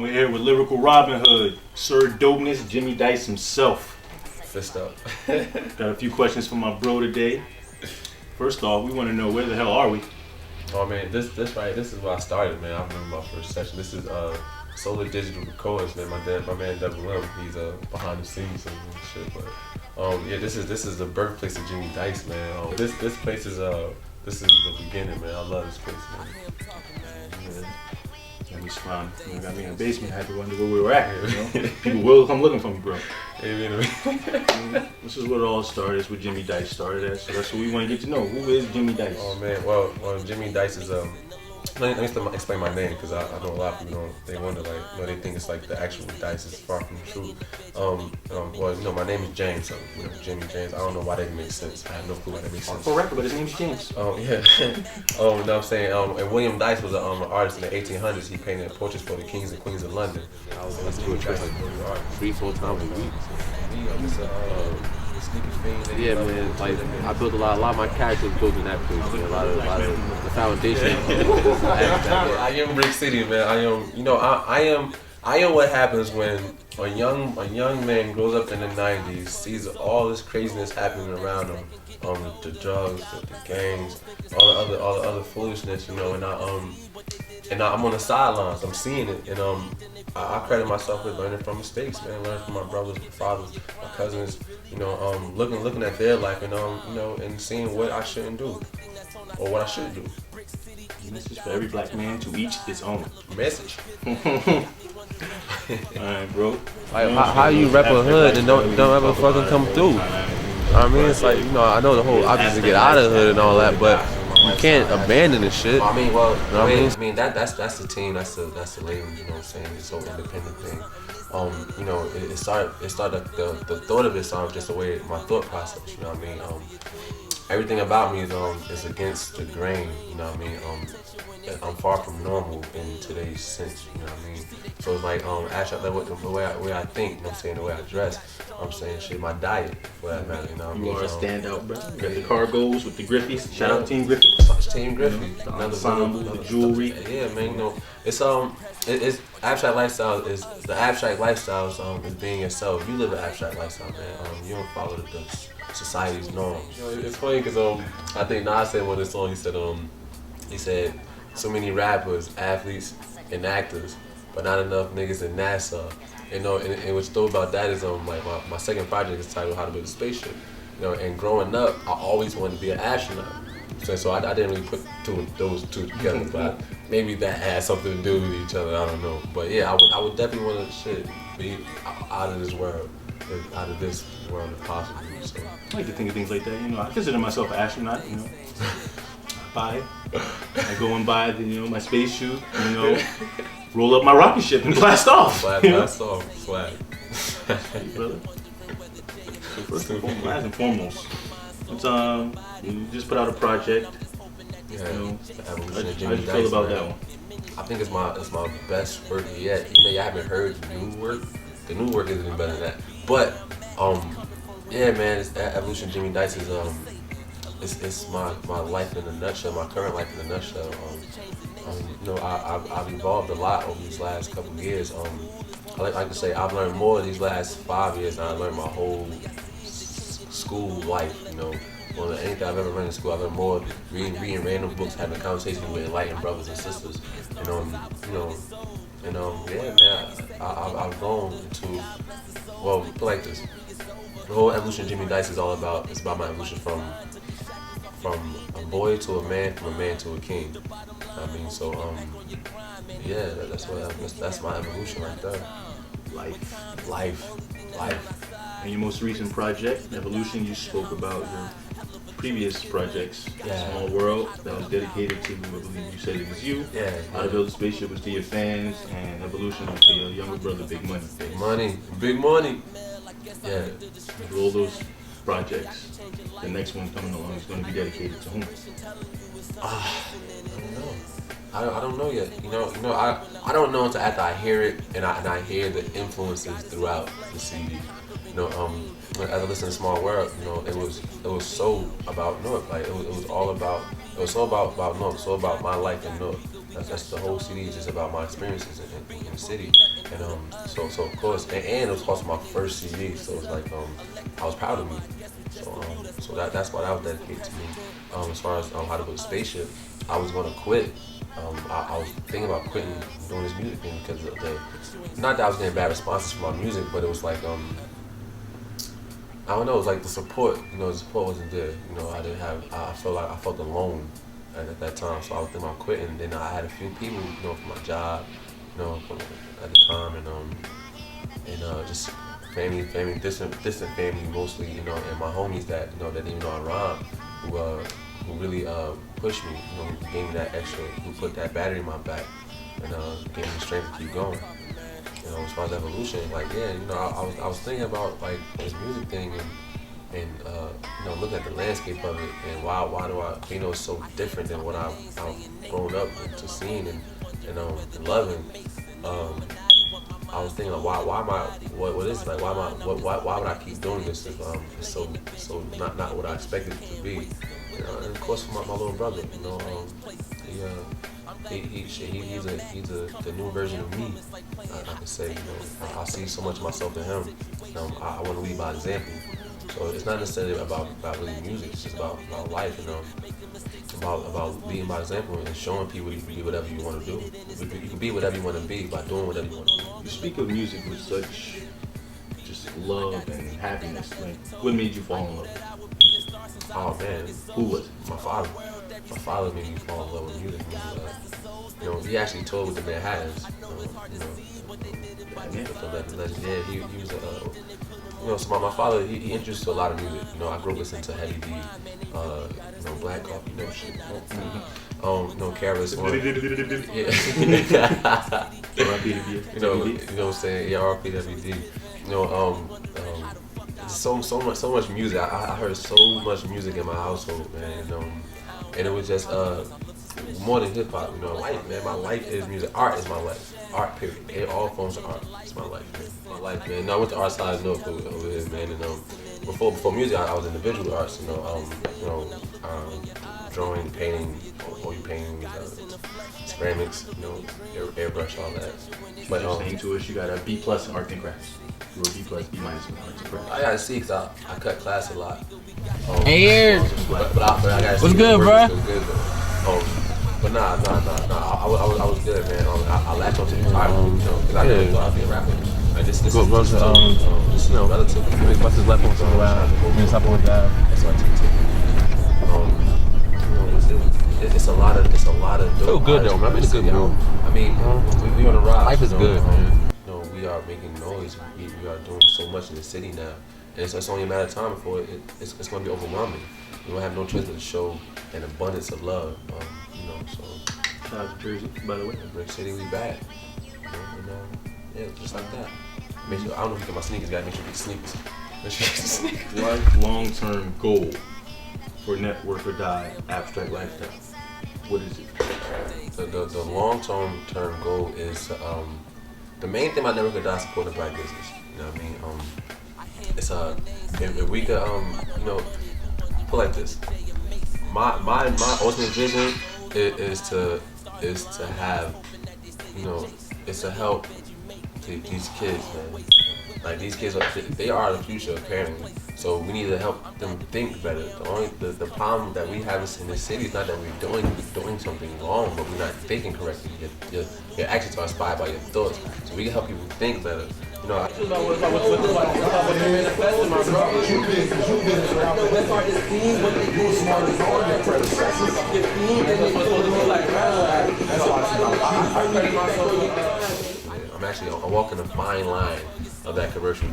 We're here with Lyrical Robin Hood, Sir Dopeness, Jimmy Dyce himself. Fist up. Got a few questions for my bro today. First off, we want to know where the hell are we? Oh man, this is where I started, man. I remember my first session. This is Solar Digital Records, man. My man Double M, he's behind the scenes and shit. But yeah, this is the birthplace of Jimmy Dyce, man. This place is the beginning, man. I love this place, man. Got me surrounded. You got me in the basement. I had to wonder where we were at. You know? People will come looking for me, bro. This is what it all started. This is what Jimmy Dyce started as. So that's what we want to get to know. Who is Jimmy Dyce? Oh man, well Jimmy Dyce is Let me explain my name because I know a lot of people they wonder they think it's like the actual Dyce is far from true. Well, my name is James, so Jimmy James. I don't know why that makes sense. I have no clue why that makes sense. For record, but his name's James. Yeah. No, I'm saying, and William Dyce was an artist in the 1800s. He painted portraits for the kings and queens of London. I was listening to a track like 3-4 times a week. Yeah, man. Like I built a lot of my characters built in that place. Man. A lot of the foundation. I am Brick City, man. I am what happens when a young man grows up in the 90s, sees all this craziness happening around him, the drugs, the gangs, all the other foolishness, and I'm on the sidelines. I'm seeing it, and I credit myself with learning from mistakes, man. Learning from my brothers, my fathers, my cousins. Looking at their life, and and seeing what I shouldn't do or what I should do. Message for every black man to each his own. Message. Alright, bro. Like how you rep a hood and don't ever fucking come through? I mean, it's like I know the whole obviously get out of the hood and all that, but you can't abandon this shit. I mean, that's the team, that's the label. You know what I'm saying? This whole independent thing. It started. The thought of it started just the way my thought process. You know what I mean? Everything about me is against the grain. You know what I mean? I'm far from normal in today's sense. You know what I mean? So it's like actually the way I think. You know what I'm saying? The way I dress. I'm saying shit. My diet, for that matter. You know what I mean? You are a standout, bro. You got the cargos with the Griffies. Shout out Team Griffey. Team Griffey. The ensemble, the jewelry. Yeah, man. It's abstract lifestyle is the abstract lifestyle is being yourself. You live an abstract lifestyle, man. You don't follow the society's norms. It's funny because I think Nas said on this song, he said so many rappers, athletes, and actors, but not enough niggas in NASA. And what's dope about that is like my second project is titled How to Build a Spaceship. And growing up, I always wanted to be an astronaut. So I didn't really put those two together, but maybe that had something to do with each other. I don't know, but yeah, I would definitely want to be out of this world if possible. So I like to think of things like that. I consider myself an astronaut. I go and buy my spacesuit. Roll up my rocket ship and blast off. Blast off, swag. Brother. So first and foremost, you just put out a project. Yeah, how do you feel about that one? I think it's my best work yet. Even though you haven't heard the new work isn't even better than that. But yeah, man, it's Evolution Jimmy Dyce is it's my life in a nutshell, my current life in a nutshell. I've evolved a lot over these last couple of years. I like to say I've learned more these last 5 years than I learned my whole school life. More than anything I've ever learned in school, I learned more reading random books, having conversations with enlightened brothers and sisters. Yeah, man, I've grown into, put like this. The whole evolution of Jimmy Dyce is about my evolution from a boy to a man, from a man to a king. I mean, so yeah, that's my evolution right there. Life. And your most recent project, Evolution, you spoke about your previous projects. Yeah. Small World, that was dedicated to, I believe you said it was you. Yeah. How to Build a Spaceship was to your fans, and Evolution was to your younger brother, Big Money. Big money. Yeah. For all those projects, the next one coming along is going to be dedicated to whom? I don't know yet. I don't know until after I hear it and I hear the influences throughout the CD. As I listen to Small World, it was so about Newark. Like it was so about Newark, so about my life in Newark. That's the whole CD is just about my experiences in the city, and so of course, and it was also my first CD, so it's like I was proud of me. So that's why that was dedicated to me. As far as how to build a spaceship, I was gonna quit. I was thinking about quitting doing this music thing because of not that I was getting bad responses from my music, but it was like I don't know, it was like the support, the support wasn't there. I didn't have, I felt alone at that time, so I was thinking about quitting. Then I had a few people, from my job, at the time, and just family, distant family mostly, and my homies that, that didn't even know I rhyme, who really pushed me, who gave me that extra, who put that battery in my back, and gave me the strength to keep going. As far as evolution, like I was thinking about like this music thing and looking at the landscape of it and why do I it's so different than what I've grown up into seeing and loving. I was thinking like why am I what is it like why would I keep doing this if it's so not what I expected it to be. And of course for my little brother, he's the new version of me. I can say, I see so much of myself in him. I want to lead by example. So it's not necessarily about really music. It's just about life, about leading by example and showing people you can be whatever you want to do. You can be whatever you want to be by doing whatever you want to do. You speak of music with such just love and happiness. Like, what made you fall in love? Oh man, who was it? My father. My father made me fall in love with music. He actually toured with the Manhattans. Yeah, he was so my father, he introduced to a lot of music. I grew up listening to Heavy D, Black Coffee, shit. Careless One. Yeah. What I'm saying? Yeah, R.I.P. Heavy D. So much music. I heard so much music in my household, man. And it was just more than hip hop, life, man. My life is music. Art is my life. Art, period. All forms of art. It's my life, man. My life, man. Now I went to art science over here, man. And before music, I was in the visual arts. Drawing, painting, oil painting, ceramics, airbrush, all that. But saying to us, you got a B+ in arts and crafts. You were B+, B- in arts and crafts. I got a C because I cut class a lot. Hey, but I got what's good, bro? But nah. I was good, man. I latched onto the title, because I never thought I'd be a rapper. Like this is relatively. Bust his left on some around. Stop on that. That's why I it's a lot of. Feel good though, man. I'm in a good mood. I mean, we on the rise. Life is good, man. We are making noise. We are doing so much in the city now, and it's only a matter of time before it's going to be overwhelming. We don't have no choice but to show an abundance of love. So. Shout out to Jersey, by the way. Brick City, we back. Yeah, just like that. Make sure I don't know if you get my sneakers. Gotta make sure you get sneakers. Make sure you get sneakers. Life long-term goal for Network or Die Abstract Lifestyle. What is it? The long-term goal is the main thing about Network or Die is supporting black business. You know what I mean? It's if we could put like this. My ultimate vision is to have it's to help these kids, man. Like these kids they are the future apparently. So we need to help them think better. The problem that we have in this city is not that we're doing something wrong, but we're not thinking correctly. Your actions are inspired by your thoughts. So we can help people think better. I'm walking a fine line of that commercial,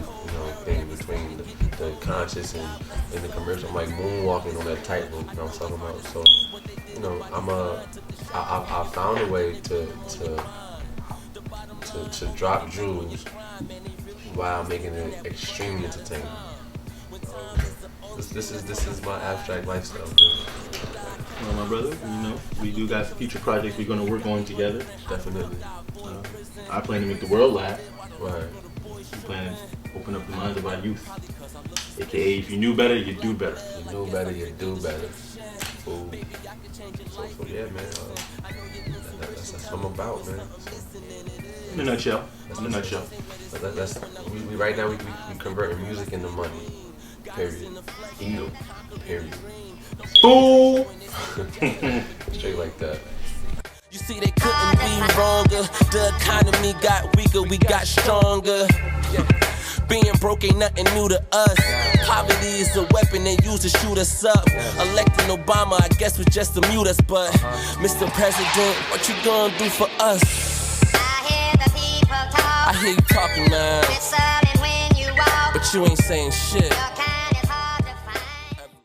thing between the conscious and the commercial. I'm like moonwalking on that tightrope. I'm talking about. So, I found a way to drop jewels while making it extremely entertaining. This is my abstract lifestyle. Well, my brother, we do got future projects we're gonna work on together. Definitely. I plan to make the world laugh. Right. We plan to open up the minds of our youth. AKA, if you knew better, you do better. You knew better, you do better. So yeah, man. That's what I'm about, man. So, In a nutshell. In a nutshell. We right now we converting music into money. Period. Bingo. Period. Fool. Straight like that. You see, they couldn't be wronger. The economy got weaker, we got stronger. Being broke ain't nothing new to us. Poverty is a weapon they use to shoot us up. Electing Obama, I guess, was just to mute us. But, Mr. President, what you gonna do for us? I hear you talking, man. But you ain't saying shit.